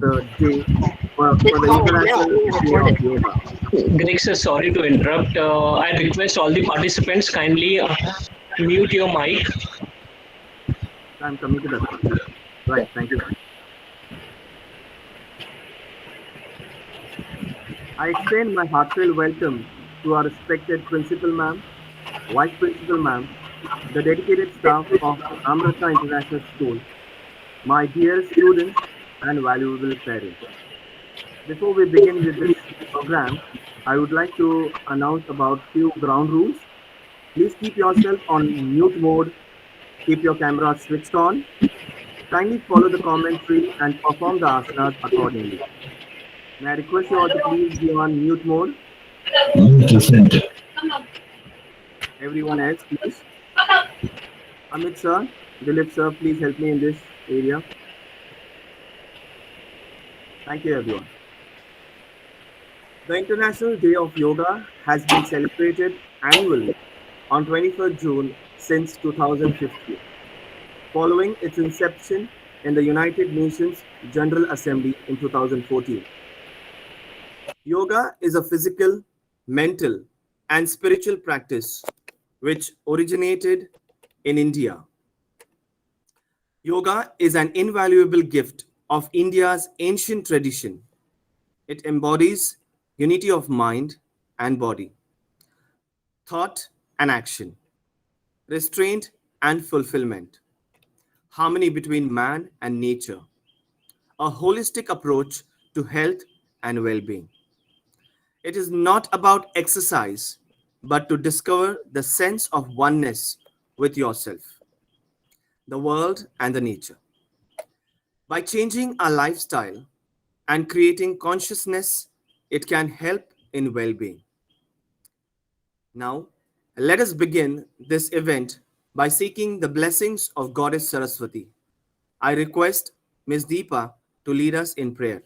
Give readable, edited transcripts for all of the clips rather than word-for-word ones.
the day for the International Day of Yoga. Greg sir, sorry to interrupt. I request all the participants kindly mute your mic. I'm coming to that part. Right, thank you. I extend my heartfelt welcome to our respected Principal Ma'am, Vice Principal Ma'am, the dedicated staff of Amrita International School, my dear students and valuable parents. Before we begin with this program, I would like to announce about few ground rules. Please keep yourself on mute mode, keep your camera switched on, kindly follow the commentary and perform the asanas accordingly. May I request you all to please be on mute mode? Different. Everyone else, please. Amit sir, Dilip sir, please help me in this area. Thank you, everyone. The International Day of Yoga has been celebrated annually on 21st June since 2015, following its inception in the United Nations General Assembly in 2014. Yoga is a physical, mental, and spiritual practice which originated in India. Yoga is an invaluable gift of India's ancient tradition. It embodies unity of mind and body, thought and action, restraint and fulfillment, harmony between man and nature, a holistic approach to health and well being. It is not about exercise, but to discover the sense of oneness with yourself, the world, and the nature. By changing our lifestyle and creating consciousness, it can help in well being. Now, let us begin this event by seeking the blessings of Goddess Saraswati. I request Ms. Deepa to lead us in prayer.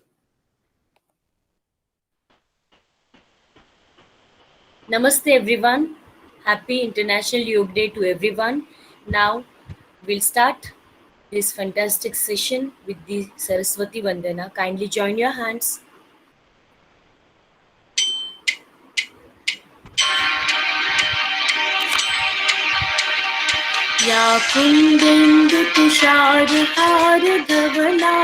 Namaste everyone. Happy International Yoga Day to everyone. Now we'll start this fantastic session with the Saraswati Vandana. Kindly join your hands. या कुन्देन्दुतुषारहारधवला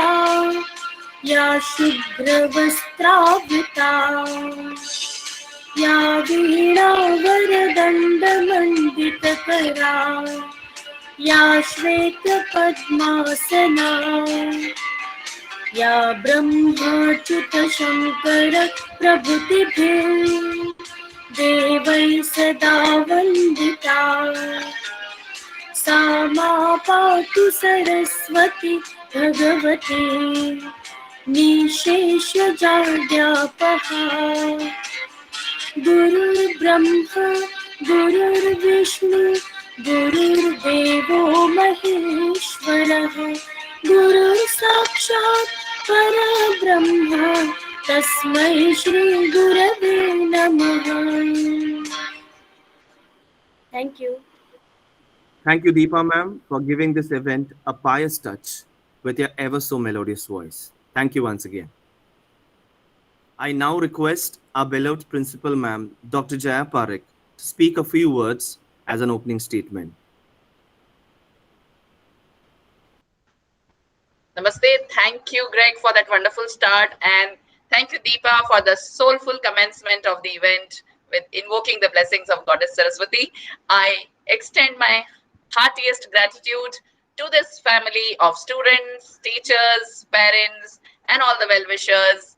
या शुभ्रवस्त्रावृता या वीणावरदण्डमण्डितकरा या श्वेतपद्मासना या ब्रह्माच्युतशङ्कर प्रभृतिभिः देवैः सदा वन्दिता सा मा पातु सरस्वती भगवती निःशेषजाड्यापहा गुरुर्ब्रह्मा गुरुर्विष्णु गुरुर्देवो महेश्वरः गुरुर्साक्षात् परब्रह्म तस्मै श्रीगुरवे नमः. Thank you. Thank you, Deepa ma'am, for giving this event a pious touch with your ever so melodious voice. Thank you once again. I now request our beloved Principal Ma'am, Dr. Jaya Parekh, to speak a few words as an opening statement. Namaste. Thank you, Greg, for that wonderful start. And thank you, Deepa, for the soulful commencement of the event with invoking the blessings of Goddess Saraswati. I extend my heartiest gratitude to this family of students, teachers, parents, and all the well-wishers.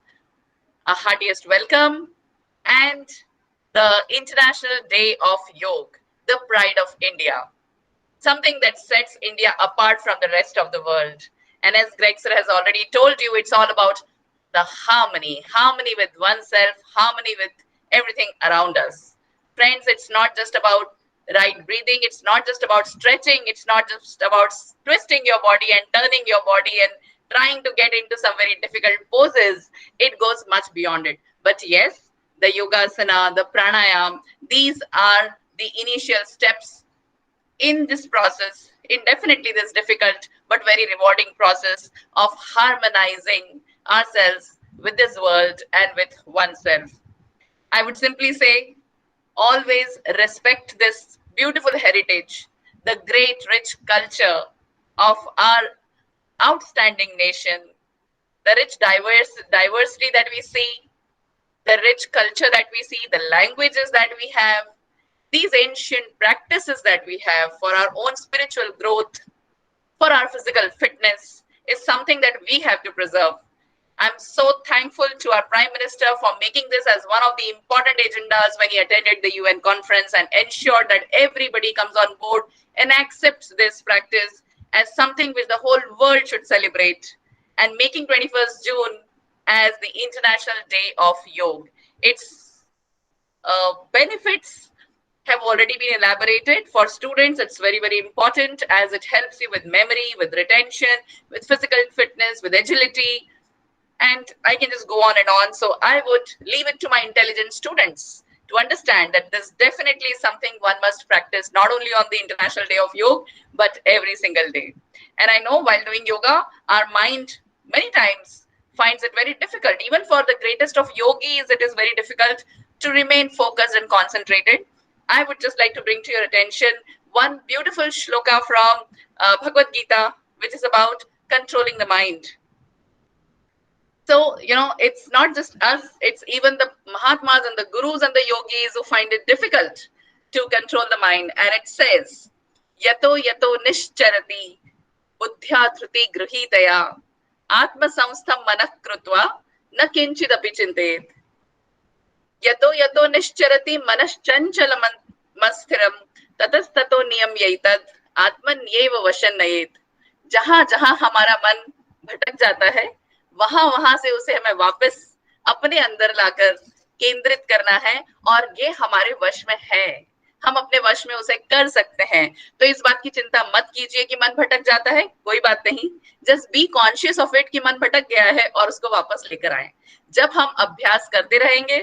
A heartiest welcome. And the International Day of Yoga, the pride of India. Something that sets India apart from the rest of the world. And as Greg sir has already told you, it's all about the harmony with oneself, harmony with everything around us. Friends, it's not just about right breathing. It's not just about stretching. It's not just about twisting your body and turning your body and trying to get into some very difficult poses. It goes much beyond it. But yes, the yogasana, the pranayam, these are the initial steps in this process, in definitely this difficult but very rewarding process of harmonizing ourselves, with this world, and with oneself. I would simply say, always respect this beautiful heritage, the great rich culture of our outstanding nation, the rich diversity that we see, the rich culture that we see, the languages that we have, these ancient practices that we have for our own spiritual growth, for our physical fitness, is something that we have to preserve. I'm so thankful to our Prime Minister for making this as one of the important agendas when he attended the UN conference and ensured that everybody comes on board and accepts this practice as something which the whole world should celebrate, and making 21st June as the International Day of Yoga. Its benefits have already been elaborated. For students, it's very, very important as it helps you with memory, with retention, with physical fitness, with agility, and I can just go on and on. So I would leave it to my intelligent students to understand that this definitely is something one must practice not only on the International Day of Yoga, but every single day. And I know while doing yoga, our mind many times finds it very difficult. Even for the greatest of yogis, it is very difficult to remain focused and concentrated. I would just like to bring to your attention one beautiful shloka from Bhagavad Gita, which is about controlling the mind. So, it's not just us, it's even the Mahatmas and the Gurus and the Yogis who find it difficult to control the mind. And it says, Yato yato nishcharati buddhya dhruti gruhitaya atma samstham manah krutva na kinchidapi chintet. Yato yato nishcharati manaschanchala masthiram tatastato niyam yaitad atman yeva vashanayet. जहां जहां हमारा मन भटक जाता है, वहां से उसे हमें वापस अपने अंदर लाकर केंद्रित करना है, और ये हमारे वश में है, हम अपने वश में उसे कर सकते हैं. तो इस बात की चिंता मत कीजिए कि मन भटक जाता है, कोई बात नहीं. Just be conscious of it कि मन भटक गया है और उसको वापस लेकर आए. जब हम अभ्यास करते रहेंगे,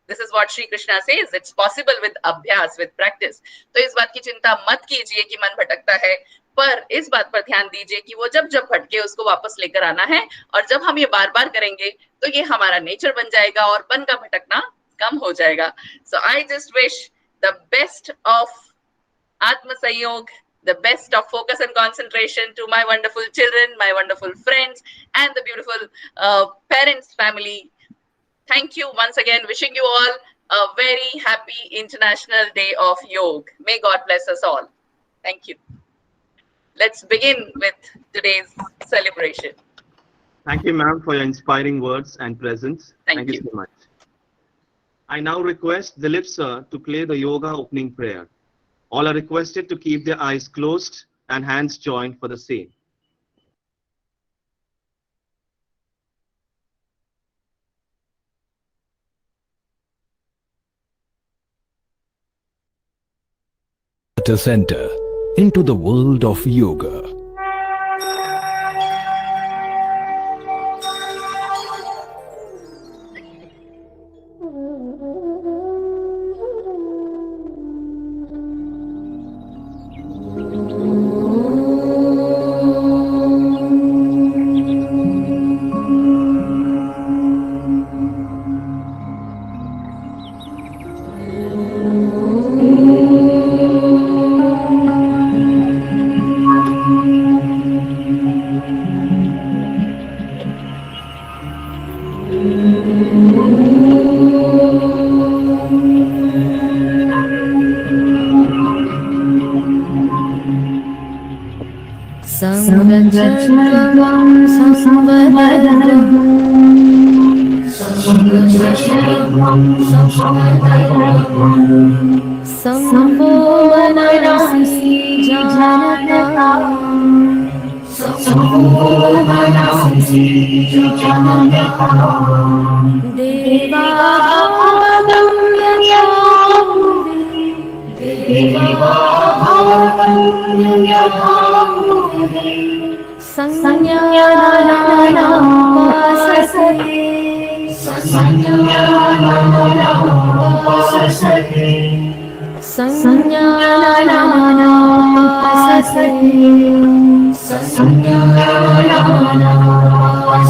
this is what Shri Krishna says, it's possible with अभ्यास, विद प्रैक्टिस. तो इस बात की चिंता मत कीजिए कि मन भटकता है, पर इस बात पर ध्यान दीजिए कि वो जब भटके उसको वापस लेकर आना है. और जब हम ये बार बार करेंगे तो ये हमारा नेचर बन जाएगा और मन का भटकना कम हो जाएगा. So I just wish the best of Atma Sanyog, the best of focus and concentration to my wonderful children, my wonderful friends, and the beautiful parents family. Thank you once again, wishing you all a very happy International Day of Yoga. May God bless us all. Thank you. Let's begin with today's celebration. Thank you, ma'am, for your inspiring words and presence. Thank you so much. I now request Dilip sir to play the yoga opening prayer. All are requested to keep their eyes closed and hands joined for the same. Center into the world of yoga. Sanjnana Thank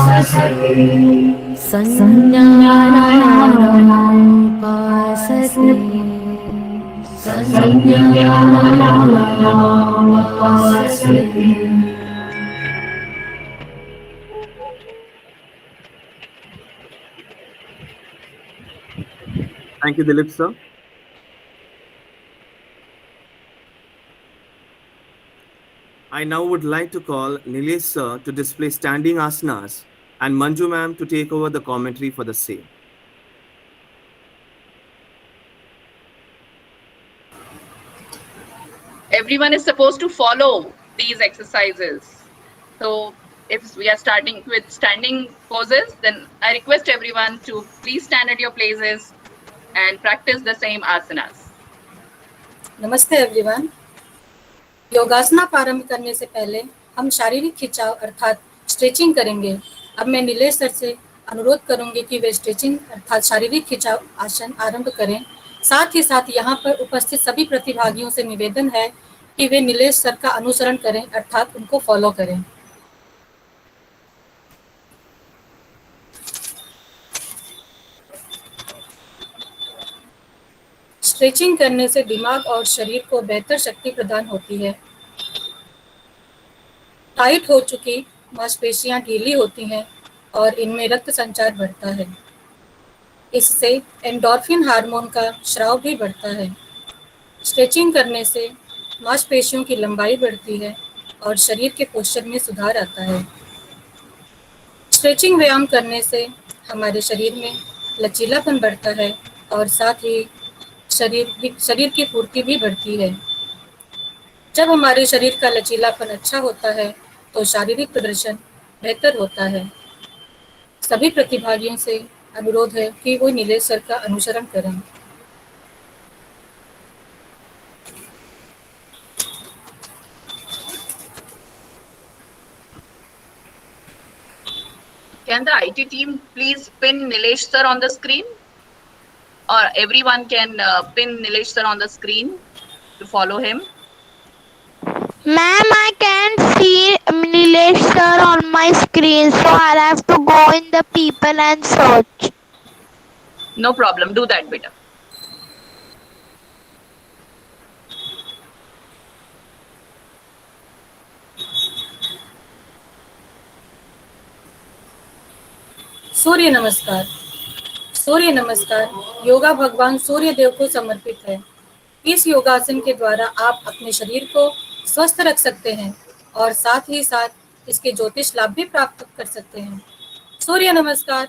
you, Dilip sir. I now would like to call Nilesh sir to display standing asanas and Manju ma'am to take over the commentary for the same. Everyone is supposed to follow these exercises. So if we are starting with standing poses, then I request everyone to please stand at your places and practice the same asanas. नमस्ते everyone. योगासना प्रारंभ करने से पहले हम शारीरिक खिंचाव अर्थात stretching करेंगे। अब मैं नीलेश सर से अनुरोध करूंगी कि वे स्ट्रेचिंग अर्थात शारीरिक खिंचाव आसन आरंभ करें। साथ ही साथ यहाँ पर उपस्थित सभी प्रतिभागियों से निवेदन है कि वे नीलेश सर का अनुसरण करें अर्थात उनको फॉलो करें। स्ट्रेचिंग करने से दिमाग और शरीर को बेहतर शक्ति प्रदान होती है। टाइट हो चुकी मांसपेशियां ढीली होती हैं और इनमें रक्त संचार बढ़ता है। इससे एंडोर्फिन हार्मोन का स्राव भी बढ़ता है। स्ट्रेचिंग करने से मांसपेशियों की लंबाई बढ़ती है और शरीर के पोस्चर में सुधार आता है। स्ट्रेचिंग व्यायाम करने से हमारे शरीर में लचीलापन बढ़ता है और साथ ही शरीर की फुर्ती भी बढ़ती है। जब हमारे शरीर का लचीलापन अच्छा होता है तो शारीरिक प्रदर्शन बेहतर होता है। सभी प्रतिभागियों से अनुरोध है कि वो नीलेश सर का अनुसरण करें। Can the IT team please pin Nilesh sir on the screen? Or everyone can pin Nilesh sir on the screen to follow him. Ma'am, I can't see Nilesh sir on my screen, so I'll have to go in the people and search. No problem, do that beta. सूर्य नमस्कार। सूर्य नमस्कार योगा भगवान सूर्य देव को समर्पित है। इस योगासन के द्वारा आप अपने शरीर को स्वस्थ रख सकते हैं और साथ ही साथ इसके ज्योतिष लाभ भी प्राप्त कर सकते हैं। सूर्य नमस्कार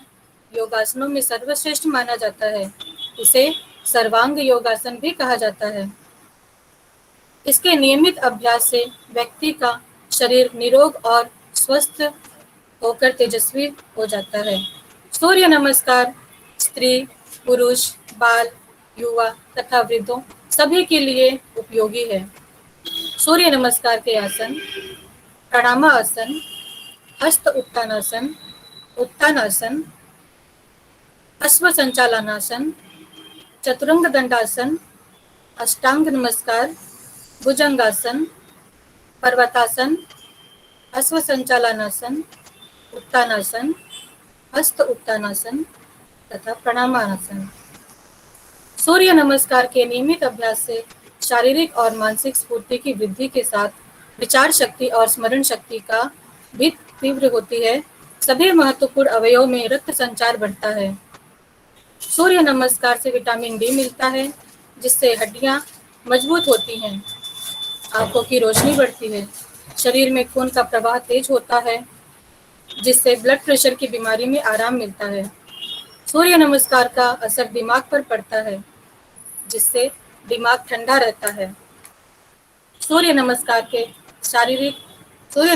योगासनों में सर्वश्रेष्ठ माना जाता है। इसे सर्वांग योगासन भी कहा जाता है। इसके नियमित अभ्यास से व्यक्ति का शरीर निरोग और स्वस्थ होकर तेजस्वी हो जाता है। सूर्य नमस्कार स्त्री, पुरुष, बाल, युवा तथा वृद्धों सभी के लिए उपयोगी है। सूर्य नमस्कार के आसन प्रणामासन, हस्त उत्तानासन, उत्तानासन, अश्व संचालनासन, चतुरंग दंडासन, अष्टांग नमस्कार, भुजंगासन, पर्वतासन, अश्व संचालनासन, उत्तानासन, हस्त उत्तानासन तथा प्रणामासन। सूर्य नमस्कार के नियमित अभ्यास से शारीरिक और मानसिक स्फूर्ति की वृद्धि के साथ विचार शक्ति और स्मरण शक्ति का भी तीव्र होती है। सभी महत्वपूर्ण अवयवों में रक्त संचार बढ़ता है। सूर्य नमस्कार से विटामिन डी मिलता है जिससे हड्डियां मजबूत होती हैं, आंखों की रोशनी बढ़ती है, शरीर में खून का प्रवाह तेज होता है जिससे ब्लड प्रेशर की बीमारी में आराम मिलता है। सूर्य नमस्कार का असर दिमाग पर पड़ता है जिससे दिमाग ठंडा रहता है। सूर्य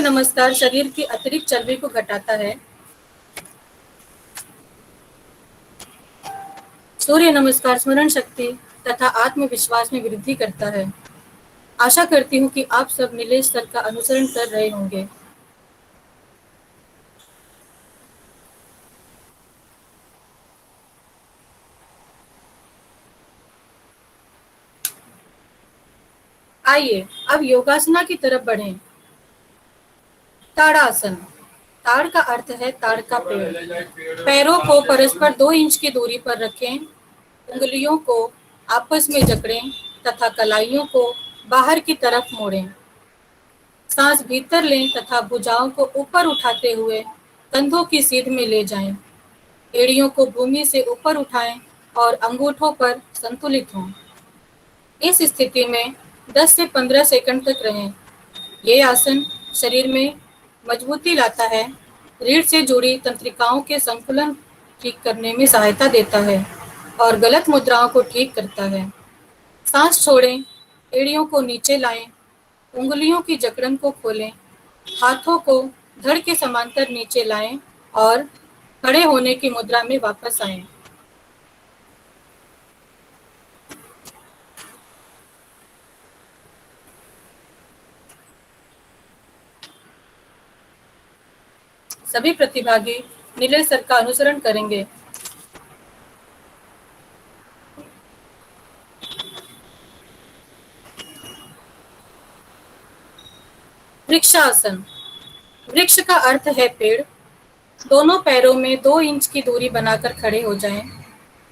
नमस्कार शरीर की अतिरिक्त चर्बी को घटाता है। सूर्य नमस्कार स्मरण शक्ति तथा आत्मविश्वास में वृद्धि करता है। आशा करती हूँ कि आप सब नीलेश सर का अनुसरण कर रहे होंगे। आइए अब योगासना की तरफ बढ़ें। ताड़ासन ताड़ का अर्थ है ताड़ का पेड़। पैरों को परस्पर 2 इंच की दूरी पर रखें, उंगलियों को आपस में जकड़ें तथा कलाइयों को बाहर की तरफ मोड़ें। सांस भीतर लें तथा भुजाओं को ऊपर उठाते हुए कंधों की सीध में ले जाएं। एड़ियों को भूमि से ऊपर उठाएं और अंगूठों पर संतुलित हों। इस स्थिति में 10 से 15 सेकंड तक रहें। ये आसन शरीर में मजबूती लाता है, रीढ़ से जुड़ी तंत्रिकाओं के संकुलन ठीक करने में सहायता देता है और गलत मुद्राओं को ठीक करता है। सांस छोड़ें, एड़ियों को नीचे लाएं, उंगलियों की जकड़न को खोलें, हाथों को धड़ के समांतर नीचे लाएं और खड़े होने की मुद्रा में वापस आएं। सभी प्रतिभागी नीले सर का अनुसरण करेंगे। वृक्षासन। वृक्ष का अर्थ है पेड़। दोनों पैरों में 2 इंच की दूरी बनाकर खड़े हो जाएं।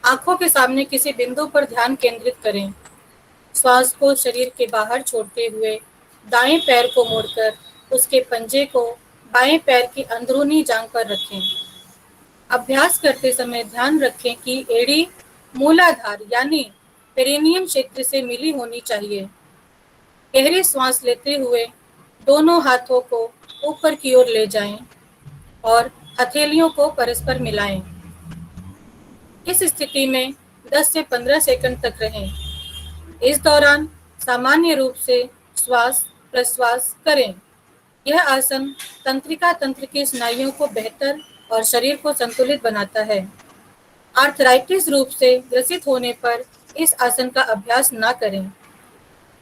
आंखों के सामने किसी बिंदु पर ध्यान केंद्रित करें। श्वास को शरीर के बाहर छोड़ते हुए दाएं पैर को मोड़कर उसके पंजे को बाएं पैर की अंदरूनी जांघ पर रखें। अभ्यास करते समय ध्यान रखें कि एड़ी मूलाधार यानी पेरिनियम क्षेत्र से मिली होनी चाहिए। गहरी सांस लेते हुए दोनों हाथों को ऊपर की ओर ले जाएं और हथेलियों को परस्पर मिलाएं। इस स्थिति में 10 से 15 सेकंड तक रहें। इस दौरान सामान्य रूप से श्वास प्रश्वास करें। यह आसन तंत्रिका तंत्र की स्नायुओं को बेहतर और शरीर को संतुलित बनाता है। आर्थराइटिस रूप से ग्रसित होने पर इस आसन का अभ्यास न करें।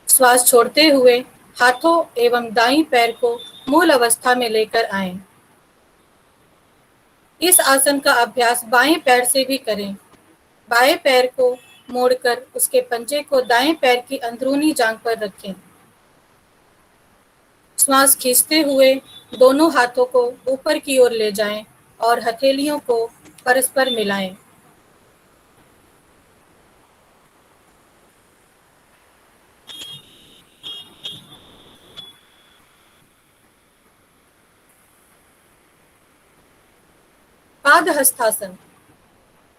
श्वास छोड़ते हुए हाथों एवं दाईं पैर को मूल अवस्था में लेकर आएं। इस आसन का अभ्यास बाएं पैर से भी करें। बाएं पैर को मोड़कर उसके पंजे को दाएं पैर की अंदरूनी जांघ पर रखें। श्वास खींचते हुए दोनों हाथों को ऊपर की ओर ले जाएं और हथेलियों को परस्पर मिलाएं। पाद हस्तासन।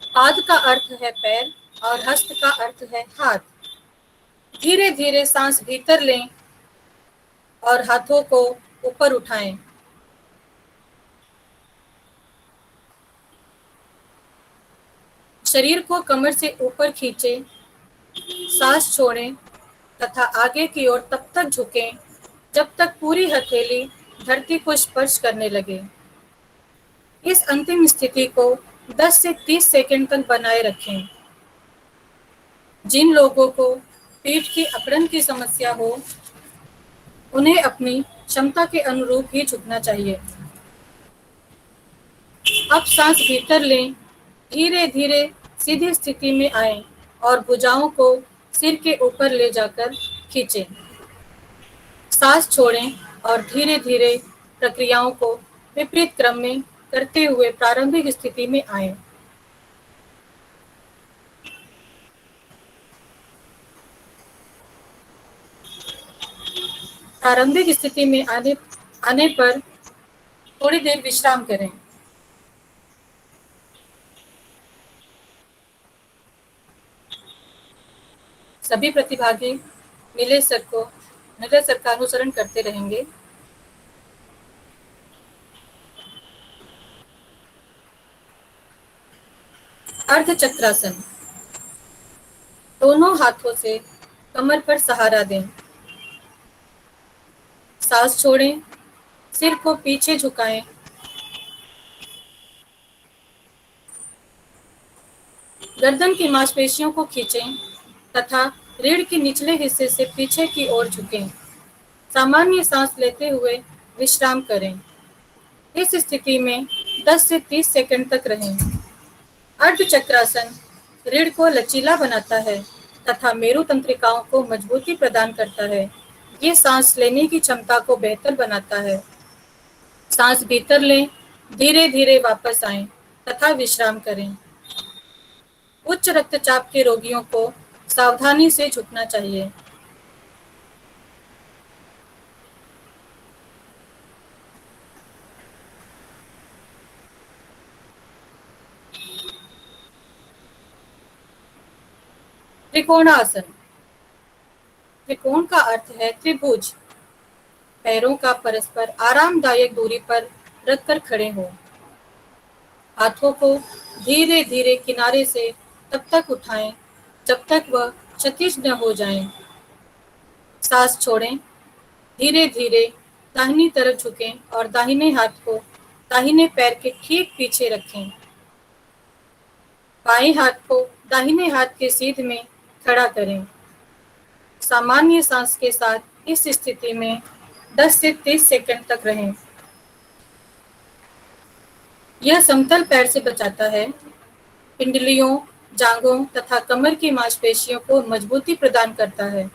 पाद का अर्थ है पैर और हस्त का अर्थ है हाथ। धीरे धीरे सांस भीतर लें और हाथों को ऊपर उठाएं। शरीर को कमर से ऊपर खींचें, सांस छोड़ें तथा आगे की ओर तब तक झुकें जब तक पूरी हथेली धरती को स्पर्श करने लगे। इस अंतिम स्थिति को 10 से 30 सेकंड तक बनाए रखें। जिन लोगों को पीठ की अकड़न की समस्या हो, उन्हें अपनी क्षमता के अनुरूप ही झुकना चाहिए। अब सांस भीतर लें, धीरे धीरे सीधी स्थिति में आएं और भुजाओं को सिर के ऊपर ले जाकर खींचें। सांस छोड़ें और धीरे धीरे प्रक्रियाओं को विपरीत क्रम में करते हुए प्रारंभिक स्थिति में आएं। प्रारंभिक स्थिति में आने पर थोड़ी देर विश्राम करें। सभी प्रतिभागी नीले सर का अनुसरण करते रहेंगे। अर्ध चक्रासन। दोनों हाथों से कमर पर सहारा दें। सांस छोड़ें, सिर को पीछे झुकाएं। गर्दन की मांसपेशियों को खींचें तथा रीढ़ के निचले हिस्से से पीछे की ओर झुकें। सामान्य सांस लेते हुए विश्राम करें। इस स्थिति में 10 से 30 सेकंड तक रहें। अर्ध चक्रासन रीढ़ को लचीला बनाता है तथा मेरु तंत्रिकाओं को मजबूती प्रदान करता है। ये सांस लेने की क्षमता को बेहतर बनाता है। सांस भीतर लें धीरे धीरे वापस आएं तथा विश्राम करें। उच्च रक्तचाप के रोगियों को सावधानी से झुकना चाहिए। त्रिकोणासन। त्रिकोण का अर्थ है त्रिभुज। पैरों का परस्पर आरामदायक दूरी पर रखकर खड़े हो। हाथों को धीरे धीरे किनारे से तब तक उठाएं जब तक वह क्षैतिज न हो जाएं। सांस छोड़ें। धीरे धीरे दाहिनी तरफ झुकें और दाहिने हाथ को दाहिने पैर के ठीक पीछे रखें। बाएं हाथ को दाहिने हाथ के सीध में खड़ा करें। सामान्य सांस के साथ इस स्थिति में 10 से 30 सेकंड तक रहें। यह समतल पैर से बचाता है, पिंडलियों, जांघों तथा कमर की मांसपेशियों को मजबूती प्रदान करता है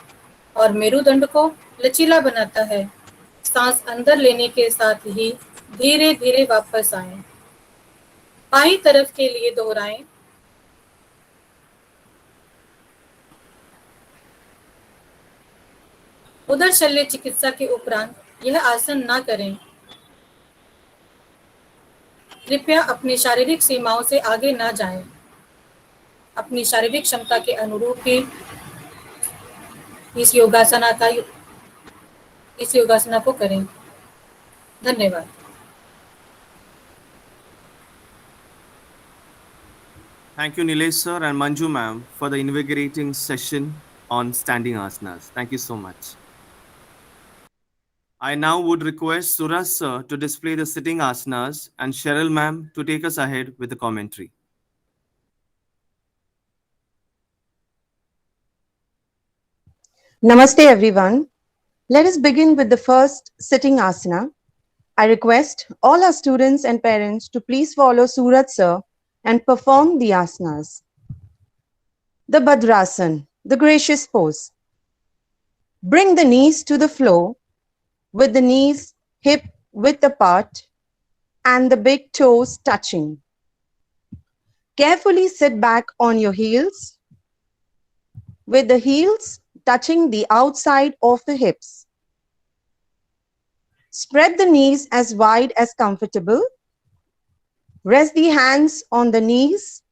और मेरुदंड को लचीला बनाता है। सांस अंदर लेने के साथ ही धीरे धीरे वापस आएं। बाईं तरफ के लिए दोहराएं। उदर शल्य चिकित्सा के उपरांत यह आसन ना करें। कृपया अपनी शारीरिक सीमाओं से आगे ना जाएं। अपनी शारीरिक क्षमता के अनुरूप ही इस योगासना को करें। धन्यवाद। Thank you, Nilesh sir and Manju ma'am, for the invigorating session on standing asanas. Thank you so much. I now would request Suraj sir to display the sitting asanas and Cheryl ma'am to take us ahead with the commentary. Namaste everyone. Let us begin with the first sitting asana. I request all our students and parents to please follow Suraj sir and perform the asanas. The Bhadrasan, the gracious pose. Bring the knees to the floor with the knees hip width apart and the big toes touching. Carefully sit back on your heels with the heels touching the outside of the hips. Spread the knees as wide as comfortable. Rest the hands on the knees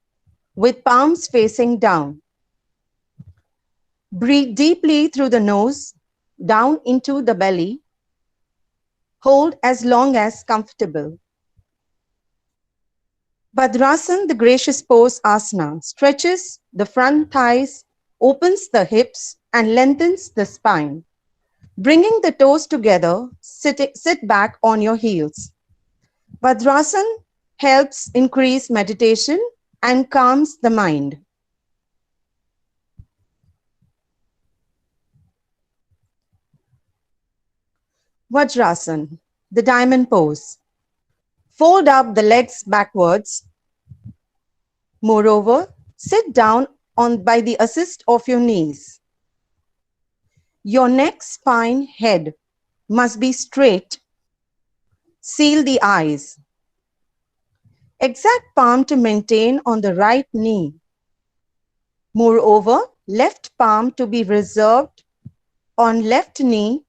with palms facing down. Breathe deeply through the nose, down into the belly. Hold as long as comfortable. Bhadrasan, the gracious pose asana, stretches the front thighs, opens the hips, and lengthens the spine. Bringing the toes together, sit back on your heels. Bhadrasan helps increase meditation and calms the mind. Vajrasan, the diamond pose. Fold up the legs backwards. Moreover, sit down by the assist of your knees. Your neck, spine, head must be straight. Seal the eyes. Exact palm to maintain on the right knee. Moreover, left palm to be reserved on left knee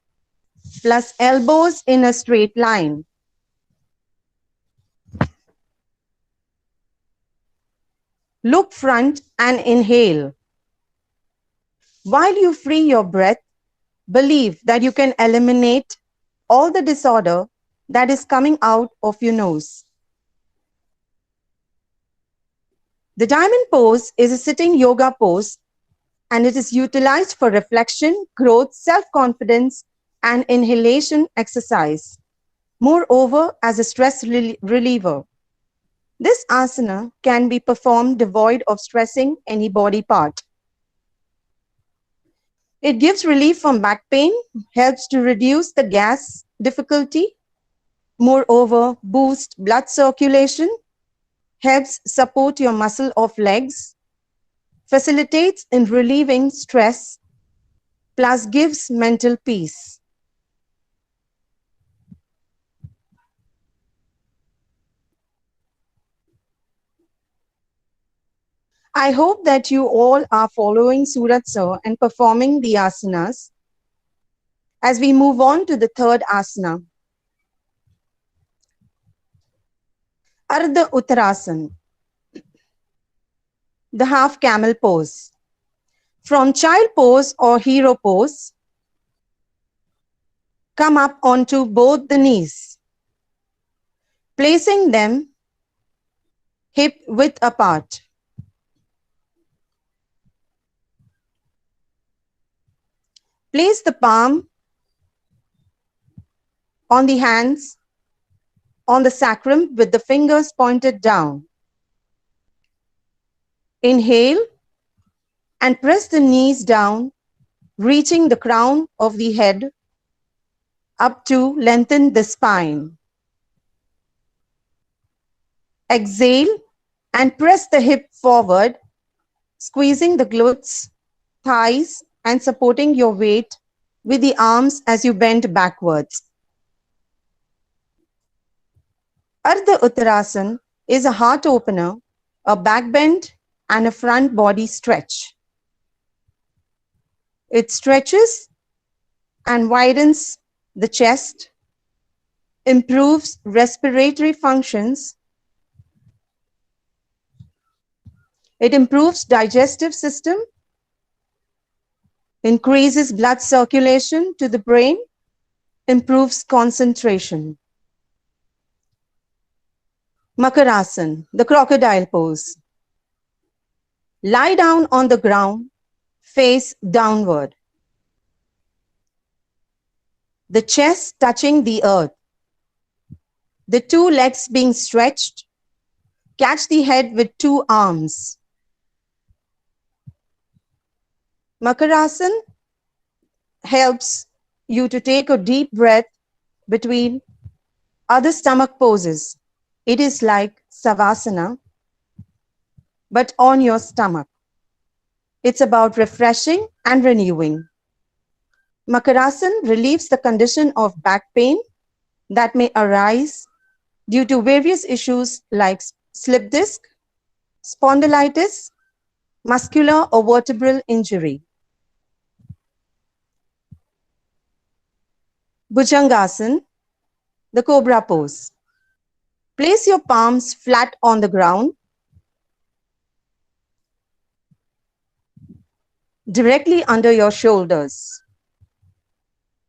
plus elbows in a straight line. Look front and inhale. While you free your breath, believe that you can eliminate all the disorder that is coming out of your nose. The diamond pose is a sitting yoga pose and it is utilized for reflection, growth, self-confidence, and inhalation exercise. Moreover, as a stress reliever. This asana can be performed devoid of stressing any body part. It gives relief from back pain, helps to reduce the gas difficulty, moreover, boost blood circulation, helps support your muscle of legs, facilitates in relieving stress, plus gives mental peace. I hope that you all are following Surat sir and performing the asanas. As we move on to the third asana, Ardha Uttarasana, the half camel pose. From child pose or hero pose, come up onto both the knees, placing them hip width apart. Place the palm on the hands on the sacrum with the fingers pointed down. Inhale and press the knees down, reaching the crown of the head up to lengthen the spine. Exhale and press the hip forward, squeezing the glutes, thighs, and supporting your weight with the arms as you bend backwards. Ardha Uttarasana is a heart opener, a back bend, and a front body stretch. It stretches and widens the chest, improves respiratory functions. It improves digestive system, increases blood circulation to the brain, improves concentration. Makarasana, the crocodile pose. Lie down on the ground, face downward. The chest touching the earth. The two legs being stretched. Catch the head with two arms. Makarasana helps you to take a deep breath between other stomach poses. It is like Savasana, but on your stomach. It's about refreshing and renewing. Makarasana relieves the condition of back pain that may arise due to various issues like slip disc, spondylitis, muscular or vertebral injury. Bhujangasana, the cobra pose. Place your palms flat on the ground, directly under your shoulders.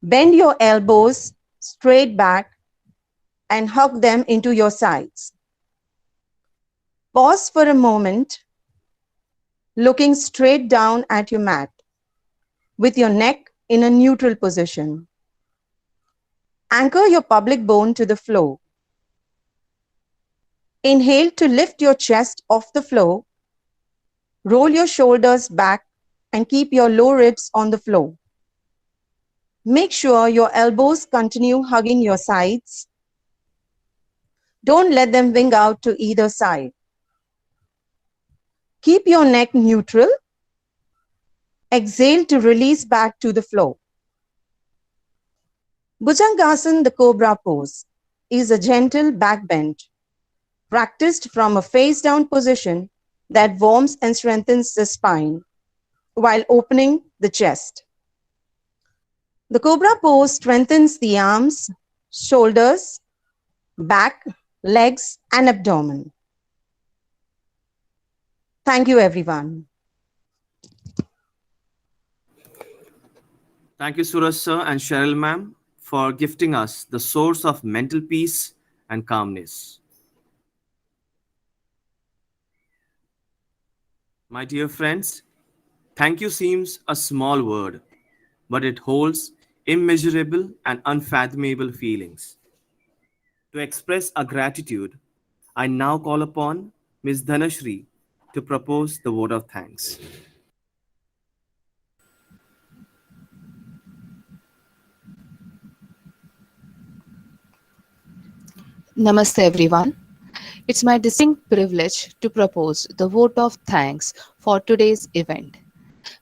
Bend your elbows straight back and hug them into your sides. Pause for a moment, looking straight down at your mat with your neck in a neutral position. Anchor your pelvic bone to the floor. Inhale to lift your chest off the floor. Roll your shoulders back and keep your low ribs on the floor. Make sure your elbows continue hugging your sides. Don't let them wing out to either side. Keep your neck neutral. Exhale to release back to the floor. Bhujangasana, the cobra pose, is a gentle back bend, practiced from a face-down position that warms and strengthens the spine while opening the chest. The cobra pose strengthens the arms, shoulders, back, legs, and abdomen. Thank you, everyone. Thank you, Suraj sir and Cheryl ma'am, for gifting us the source of mental peace and calmness. My dear friends, thank you seems a small word, but it holds immeasurable and unfathomable feelings. To express our gratitude, I now call upon Ms. Dhanashri to propose the vote of thanks. Namaste everyone. It's my distinct privilege to propose the vote of thanks for today's event.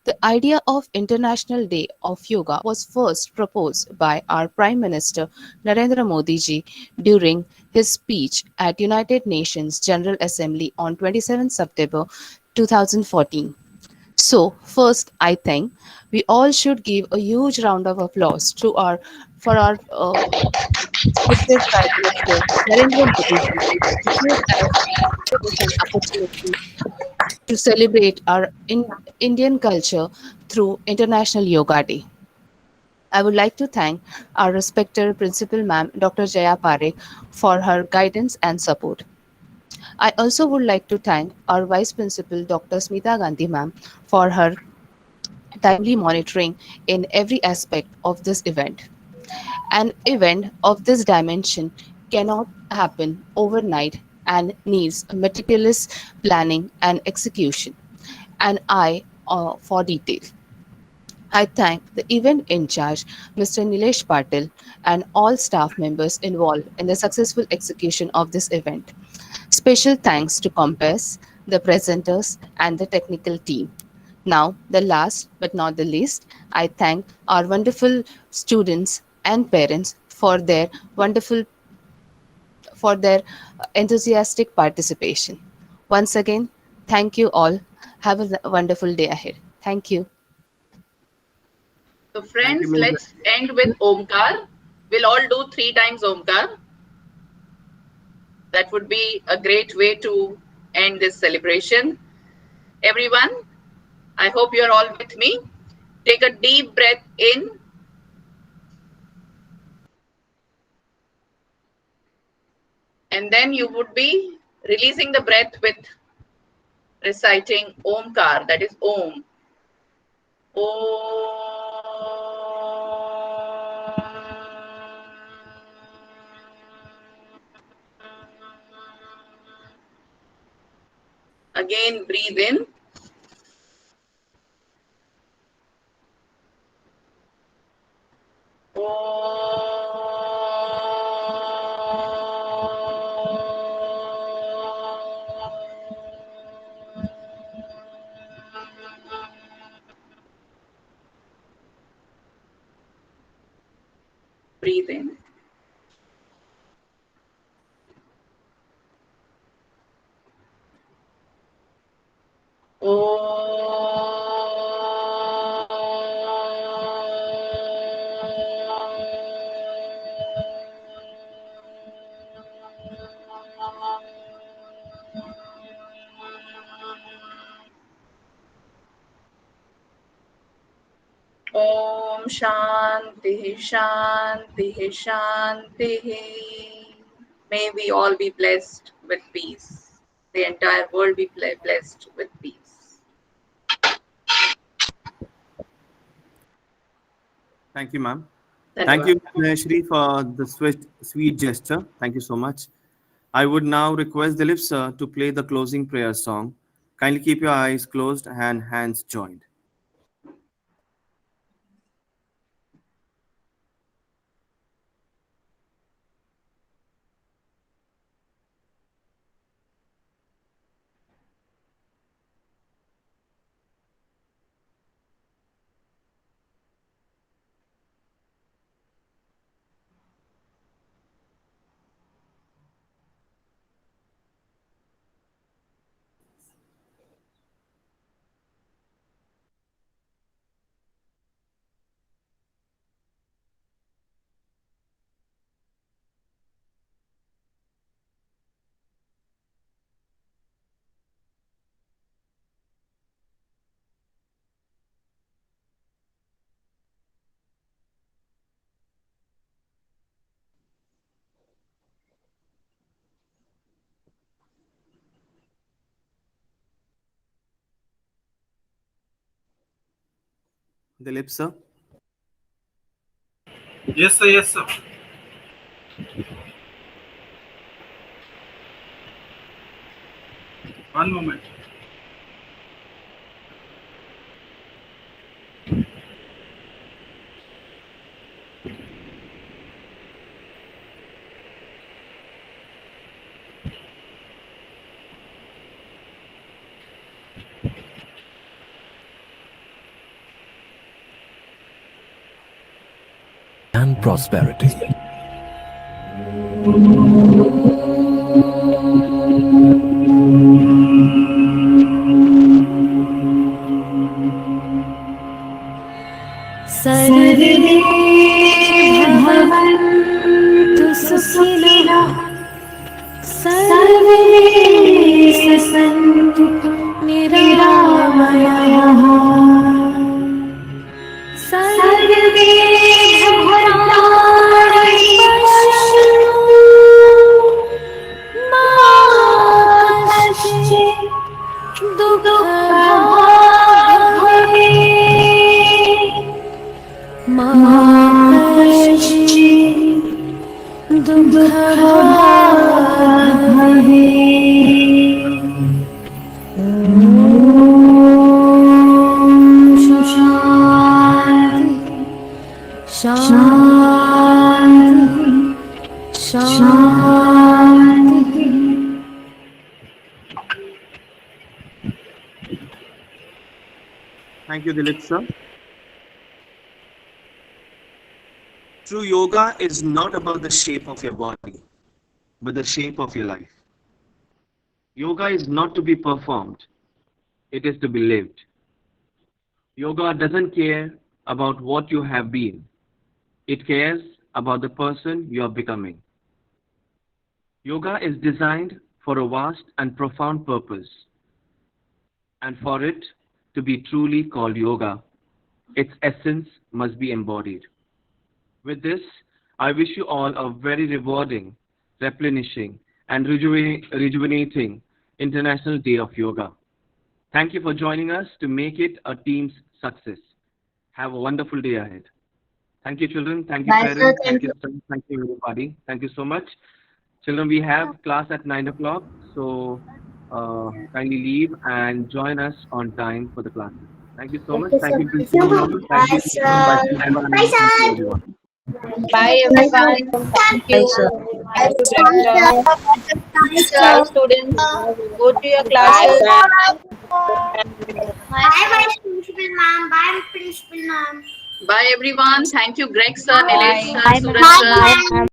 The idea of International Day of Yoga was first proposed by our Prime Minister Narendra Modi ji during his speech at United Nations General Assembly on 27 September 2014. So, first, I think we all should give a huge round of applause to our for our respected Prime Minister Narendra Modi ji, who gave us an opportunity to celebrate our Indian culture through International Yoga Day. I would like to thank our respected Principal Ma'am Dr. Jaya Parekh for her guidance and support. I also would like to thank our Vice Principal Dr. Smita Gandhi Ma'am for her timely monitoring in every aspect of this event. An event of this dimension cannot happen overnight and needs meticulous planning and execution, an eye for detail. I thank the event in charge, Mr. Nilesh Patil, and all staff members involved in the successful execution of this event. Special thanks to Compass, the presenters, and the technical team. Now, the last but not the least, I thank our wonderful students and parents for their enthusiastic participation. Once again, thank you all. Have a wonderful day ahead. Thank you. So Thank friends, you, Ms. let's end with Omkar. We'll all do 3 times Omkar. That would be a great way to end this celebration. Everyone, I hope you're all with me. Take a deep breath in. And then you would be releasing the breath with reciting Omkar, that is Om. Again, breathe in. Breathe in. Om Shanti Shanti Shanti. May we all be blessed with peace. The entire world be blessed with peace. Thank you, ma'am. That's Thank all. you, Shri, for the sweet gesture. Thank you so much. I would now request Dilip sir to play the closing prayer song. Kindly keep your eyes closed and hands joined. Dilip sir. Yes, sir. Yes, sir. One moment. And prosperity. निरामयः सर्वे भूतानि पश्यन्तु मा कश्चित् दुःखभाग् भवेत् मा कश्चित् दुःखभाग् भवेत्। शांति शांति। Thank you, Dilip sir. True yoga is not about the shape of your body, but the shape of your life. Yoga is not to be performed, it is to be lived. Yoga doesn't care about what you have been, it cares about the person you are becoming. Yoga is designed for a vast and profound purpose, and for it to be truly called yoga, its essence must be embodied. With this, I wish you all a very rewarding, replenishing, and rejuvenating International Day of Yoga. Thank you for joining us to make it a team's success. Have a wonderful day ahead. Thank you, children. Thank you, parents. Thank you, sir. Thank you, everybody. Thank you so much. Children, we have class at 9 o'clock, so kindly leave and join us on time for the classes. Thank you so much. Thank you, Principal. Thank you. Bye, sir. Bye everyone. Thank you. Thank you, Director. Bye students. Go to your classes. Bye, Principal Ma'am. Bye, Principal Ma'am. Bye everyone. Thank you, Greg sir, Nilesh sir, Bye, Suraj sir. ma'am.